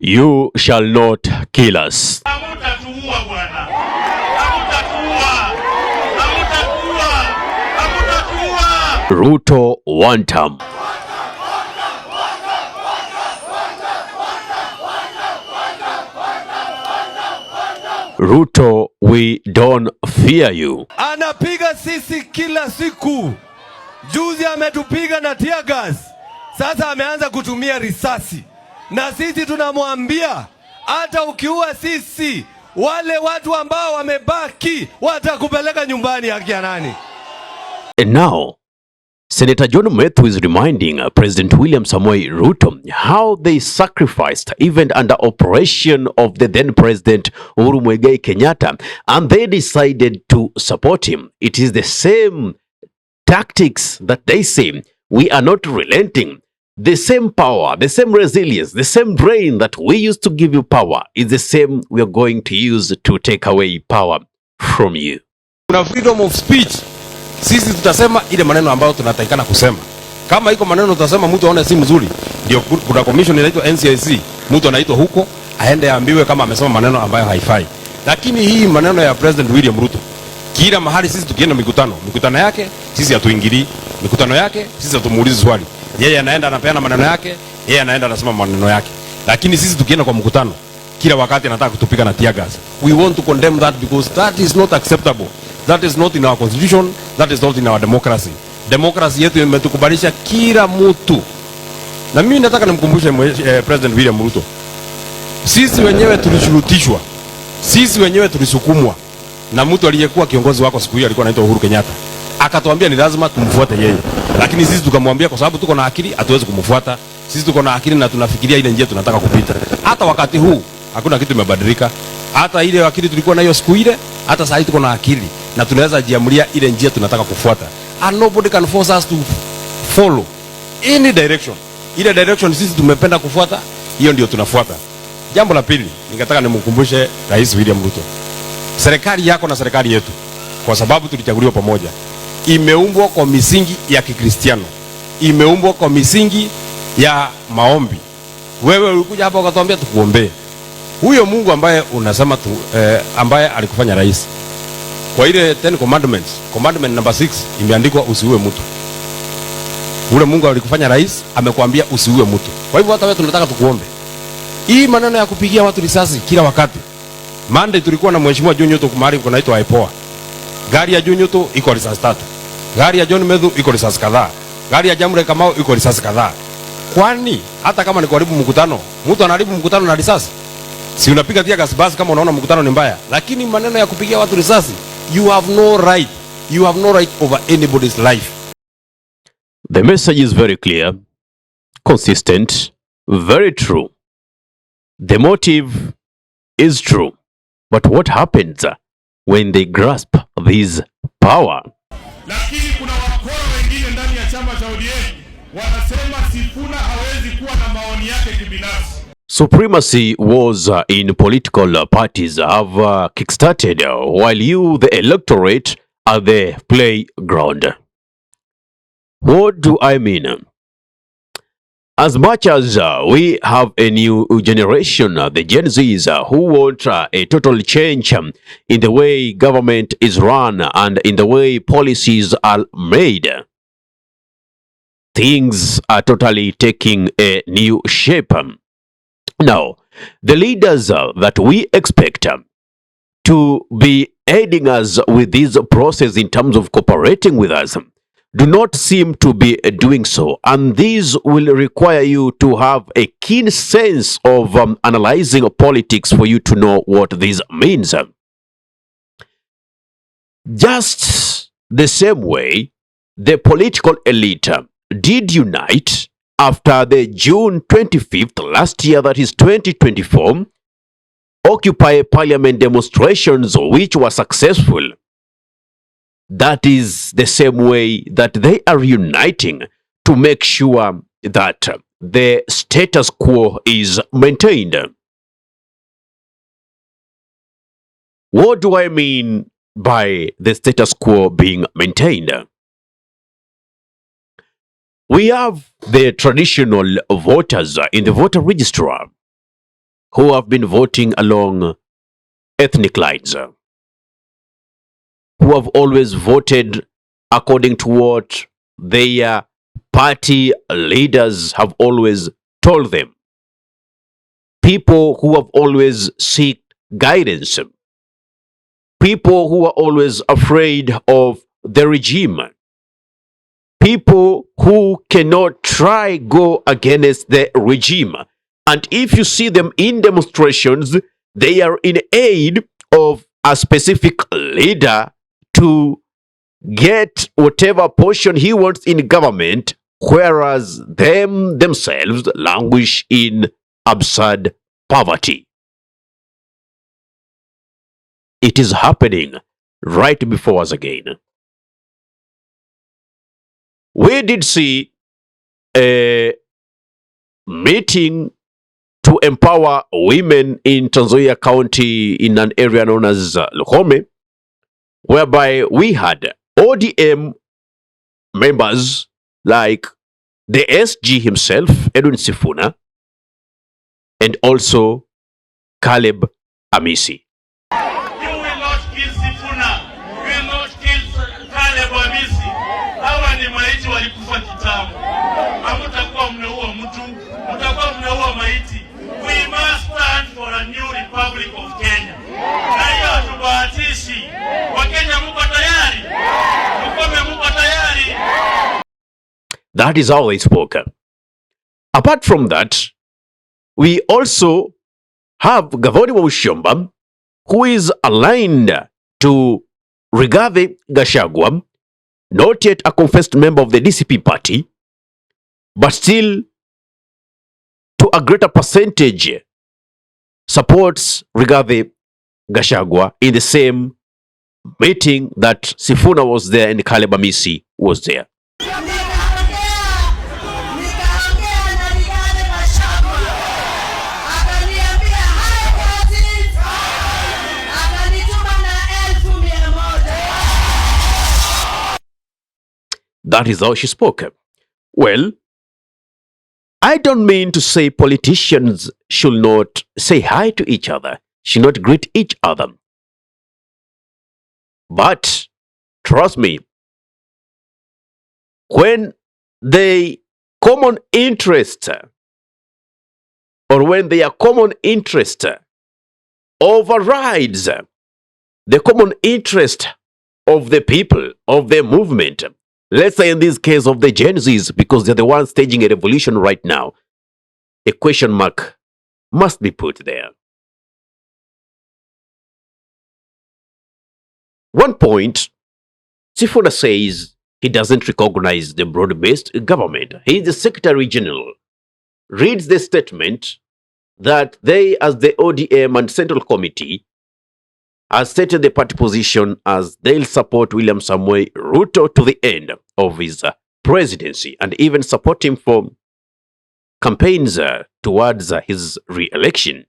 You shall not kill us. Ruto one term. Ruto, we don't fear you. Anapiga sisi kila siku. Juzi ametupiga na tear gas. Sasa ameanza kutumia risasi. Na sisi tunamwambia hata ukiua sisi, wale watu ambao wamebaki watakupeleka nyumbani haki ya nani? And now, Senator John Methu is reminding President William Samoei Ruto how they sacrificed even under operation of the then President Uhuru Muigai Kenyatta, and they decided to support him. It is the same tactics that they say we are not relenting. The same power, the same resilience, the same brain that we used to give you power is the same we are going to use to take away power from you. Kuna freedom of speech. Sisi tutasema ile maneno ambayo tunatakikana kusema. Kama iko maneno tutasema mtu aone si mzuri, ndio kuna commission inaitwa NCIC. Mtu anaitwa huko aende aambiwe kama amesema maneno ambayo haifai. Lakini hii maneno ya President William Ruto, kila mahali sisi tukienda mikutano yake sisi hatuingilii, mikutano yake sisi hatumuulizi swali. Yeye anaenda anapeana maneno yake, yeye anaenda anasema maneno yake. Lakini sisi tukienda kwa mkutano kila wakati anataka kutupiga na tear gas. We want to condemn that because that is not acceptable. That is not in our constitution, that is not in our democracy. Democracy yetu imetukubalisha kila mtu. Na mimi nataka nimkumbushe President William Ruto. Sisi wenyewe tulishurutishwa. Sisi wenyewe tulisukumwa na mtu aliyekuwa kiongozi wako siku hiyo alikuwa anaitwa Uhuru Kenyatta. Akatuambia ni lazima tumfuate yeye. Lakini sisi tukamwambia kwa sababu tuko na akili hatuwezi kumfuata. Sisi tuko na akili na tunafikiria ile njia tunataka kupita. Hata wakati huu hakuna kitu kimebadilika. Hata ile akili tulikuwa nayo siku ile, hata sasa tuko na akili na tunaweza jiamulia ile njia tunataka kufuata. And nobody can force us to follow any direction. Ile direction sisi tumependa kufuata, hiyo ndio tunafuata. Jambo la pili, ningetaka nimkumbushe Rais William Ruto. Serikali yako na serikali yetu, kwa sababu tulichaguliwa pamoja, imeumbwa kwa misingi ya Kikristiano. Imeumbwa kwa misingi ya maombi. Wewe ulikuja hapa ukatuambia tukuombee. Huyo Mungu ambaye unasema ambaye alikufanya rais. Kwa ile 10 commandments, commandment number 6 imeandikwa usiue mtu. Ule Mungu alikufanya rais amekwambia usiue mtu. Kwa hivyo hata wewe tunataka tukuombe. Hii maneno ya kupigia watu risasi kila wakati. Monday tulikuwa na mheshimiwa John Nyuto kumari kunaitwa Aipoa. Gari ya John Nyuto iko risasi 3. Gari ya John Methu iko risasi kadhaa. Gari ya Jamre Kamau iko risasi kadhaa. Kwani hata kama ni kuharibu mkutano, mtu anaharibu mkutano na risasi? Si unapiga tear gas basi kama unaona mkutano ni mbaya. Lakini maneno ya kupigia watu risasi, you have no right. You have no right over anybody's life. The message is very clear, consistent, very true. The motive is true. But what happens when they grasp this power? Lakini kuna wakora wengine ndani ya chama cha ODM wanasema Sifuna hawezi kuwa na maoni yake kibinafsi. Supremacy wars in political parties have kickstarted while you, the electorate, are the playground. What do I mean? As much as we have a new generation, the Gen Zs, who want a total change in the way government is run and in the way policies are made, things are totally taking a new shape. Now, the leaders that we expect to be aiding us with this process in terms of cooperating with us do not seem to be doing so. And this will require you to have a keen sense of analyzing politics for you to know what this means. Just the same way the political elite did unite after the June 25th last year, that is 2024, Occupy Parliament demonstrations which were successful. That is the same way that they are uniting to make sure that the status quo is maintained. What do I mean by the status quo being maintained? We have the traditional voters in the voter registrar. who have been voting along ethnic lines, who have always voted according to what their party leaders have always told them. People who have always sought guidance. People who are always afraid of the regime. People who cannot try go against the regime. And if you see them in demonstrations, they are in aid of a specific leader to get whatever portion he wants in government, whereas themselves languish in absurd poverty. It is happening right before us again. We did see a meeting to empower women in Tanzania County in an area known as Luhome, whereby we had ODM members like the SG himself, Edwin Sifuna, and also Caleb Amisi. You will not kill Sifuna. You will not kill Caleb Amisi. Hawa ni maiti walikufa kitambo. Hamtakuwa mnaua mtu, mtakuwa mnaua maiti. We must stand for a new republic of Kenya. Na hiyo hatubahatishi. Wakenya mko tayari? Mkome mko tayari? That is how they spoke. Apart from that, we also have Gavoni Wamushomba, who is aligned to Rigathi Gachagua, not yet a confessed member of the DCP party, but still to a greater percentage supports Rigathi Gachagua in the same meeting that Sifuna was there and Caleb Amisi was there. That is how she spoke. Well, I don't mean to say politicians should not say hi to each other, should not greet each other. But trust me, when the common interest or when their common interest overrides the common interest of the people, of the movement, let's say in this case of the Gen Zs, because they're the ones staging a revolution right now, a question mark must be put there. One point, Sifuna says he doesn't recognize the broad-based government. He is the Secretary General. Reads the statement that they, as the ODM and Central Committee, has stated the party position as they'll support William Samoei Ruto to the end of his presidency and even support him for campaigns towards his re-election.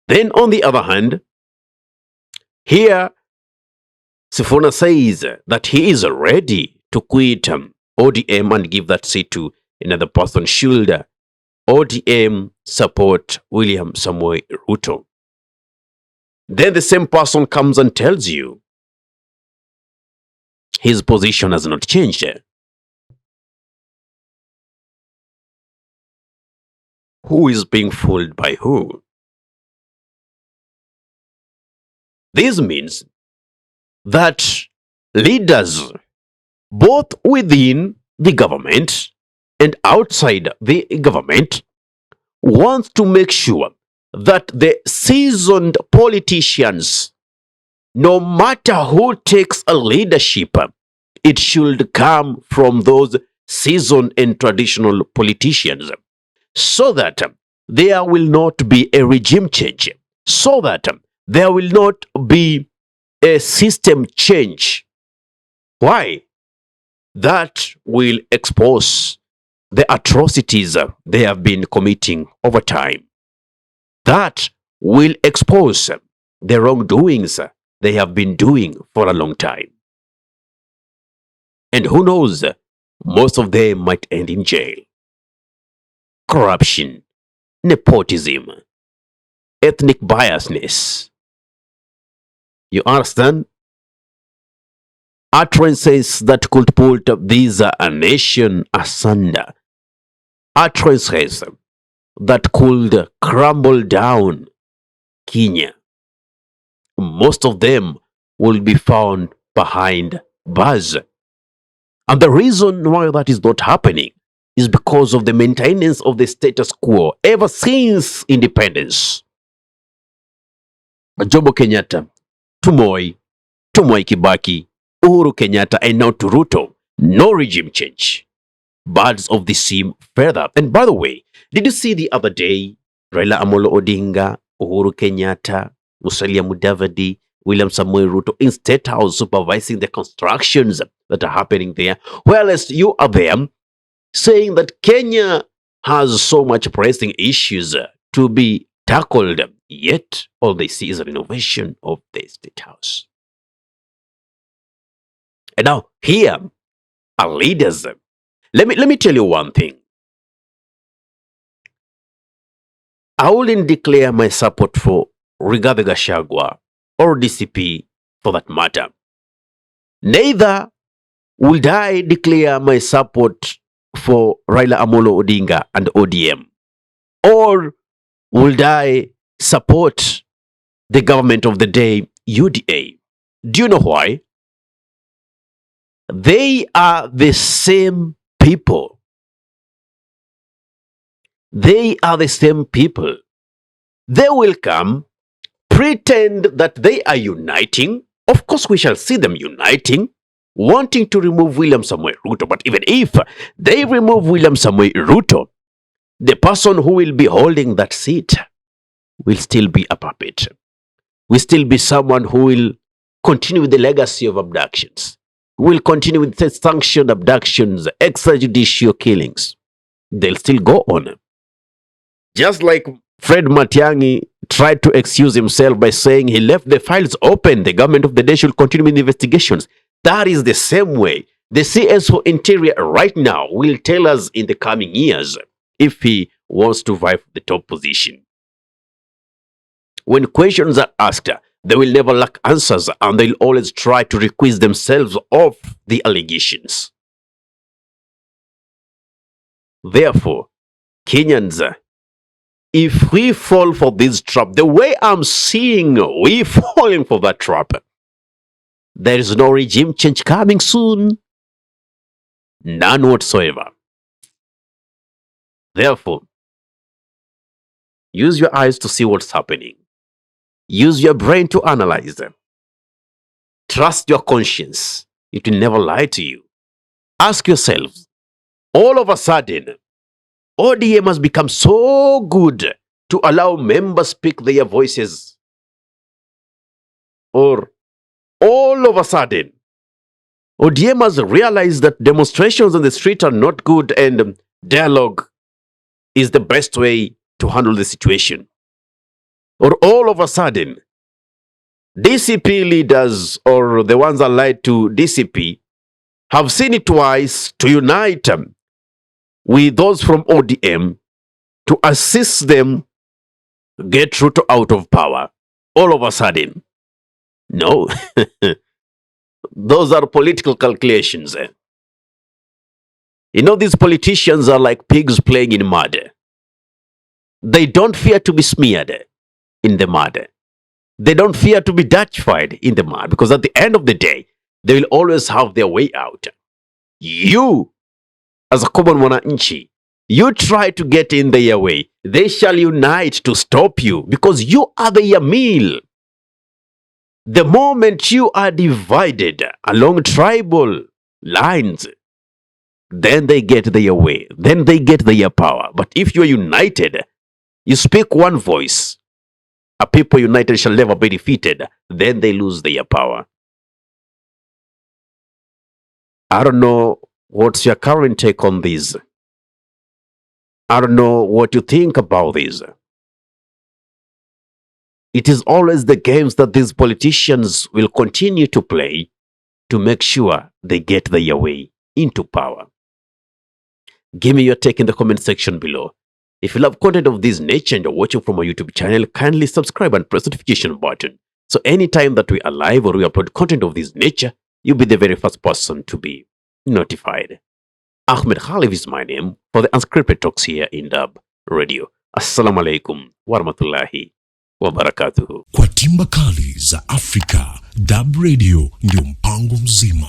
Then on the other hand, here Sifuna says that he is ready to quit ODM and give that seat to another person should ODM support William Samoei Ruto. Then the same person comes and tells you his position has not changed. Who is being fooled by who? This means that leaders, both within the government and outside the government, want to make sure that the seasoned politicians, no matter who takes a leadership, it should come from those seasoned and traditional politicians, so that there will not be a regime change, so that there will not be a system change. Why? That will expose the atrocities they have been committing over time. That will expose the wrongdoings they have been doing for a long time. And who knows, most of them might end in jail. Corruption, nepotism, ethnic biasness. You understand? Utterances that could put this nation asunder. Utterances that could crumble down Kenya. Most of them will be found behind bars. And the reason why that is not happening is because of the maintenance of the status quo ever since independence. Jomo Kenyatta, to Moi Kibaki, Uhuru Kenyatta, and now to Ruto. No regime change. Birds of the same feather. And by the way, did you see the other day, Raila Amolo Odinga, Uhuru Kenyatta, Musalia Mudavadi, William Samoei Ruto in State House supervising the constructions that are happening there, whereas you are there saying that Kenya has so much pressing issues to be tackled, yet all they see is a renovation of the State House. And now here are leaders. Let me tell you one thing. I wouldn't declare my support for Rigathi Gachagua or DCP for that matter. Neither would I declare my support for Raila Amolo Odinga and ODM. Or would I support the government of the day, UDA? Do you know why? They are the same people. They are the same people. They will come, pretend that they are uniting. Of course, we shall see them uniting, wanting to remove William Samoei Ruto. But even if they remove William Samoei Ruto, the person who will be holding that seat will still be a puppet. Will still be someone who will continue with the legacy of abductions. Will continue with the sanctioned abductions, extrajudicial killings. They'll still go on. Just like Fred Matiang'i tried to excuse himself by saying he left the files open, the government of the day should continue with the investigations. That is the same way the CS for Interior right now will tell us in the coming years if he wants to vie for the top position. When questions are asked, they will never lack answers and they'll always try to request themselves off the allegations. Therefore, Kenyans, if we fall for this trap, the way I'm seeing we falling for that trap, there is no regime change coming soon. None whatsoever. Therefore, use your eyes to see what's happening. Use your brain to analyze them. Trust your conscience. It will never lie to you. Ask yourselves, all of a sudden, ODM has become so good to allow members speak their voices. Or all of a sudden, ODM has realized that demonstrations on the street are not good and dialogue is the best way to handle the situation. Or all of a sudden, DCP leaders or the ones allied to DCP have seen it wise to unite with those from ODM to assist them get Ruto out of power. All of a sudden. No. Those are political calculations. You know, these politicians are like pigs playing in mud. They don't fear to be smeared in the mud. They don't fear to be Dutchified in the mud, because at the end of the day, they will always have their way out. You, as a common mwananchi, you try to get in their way, they shall unite to stop you because you are their meal. The moment you are divided along tribal lines, then they get their way, then they get their power. But if you are united, you speak one voice, a people united shall never be defeated, then they lose their power. I don't know what's your current take on this. I don't know what you think about this. It is always the games that these politicians will continue to play to make sure they get their way into power. Give me your take in the comment section below. If you love content of this nature and you're watching from our YouTube channel, kindly subscribe and press the notification button. So anytime that we are live or we upload content of this nature, you'll be the very first person to be notified. Ahmed Khalif is my name for the Unscripted Talks here in Dub Radio. Assalamu alaikum warahmatullahi wabarakatuhu. Kwa timba kali za Afrika, Dub Radio ndio mpango mzima.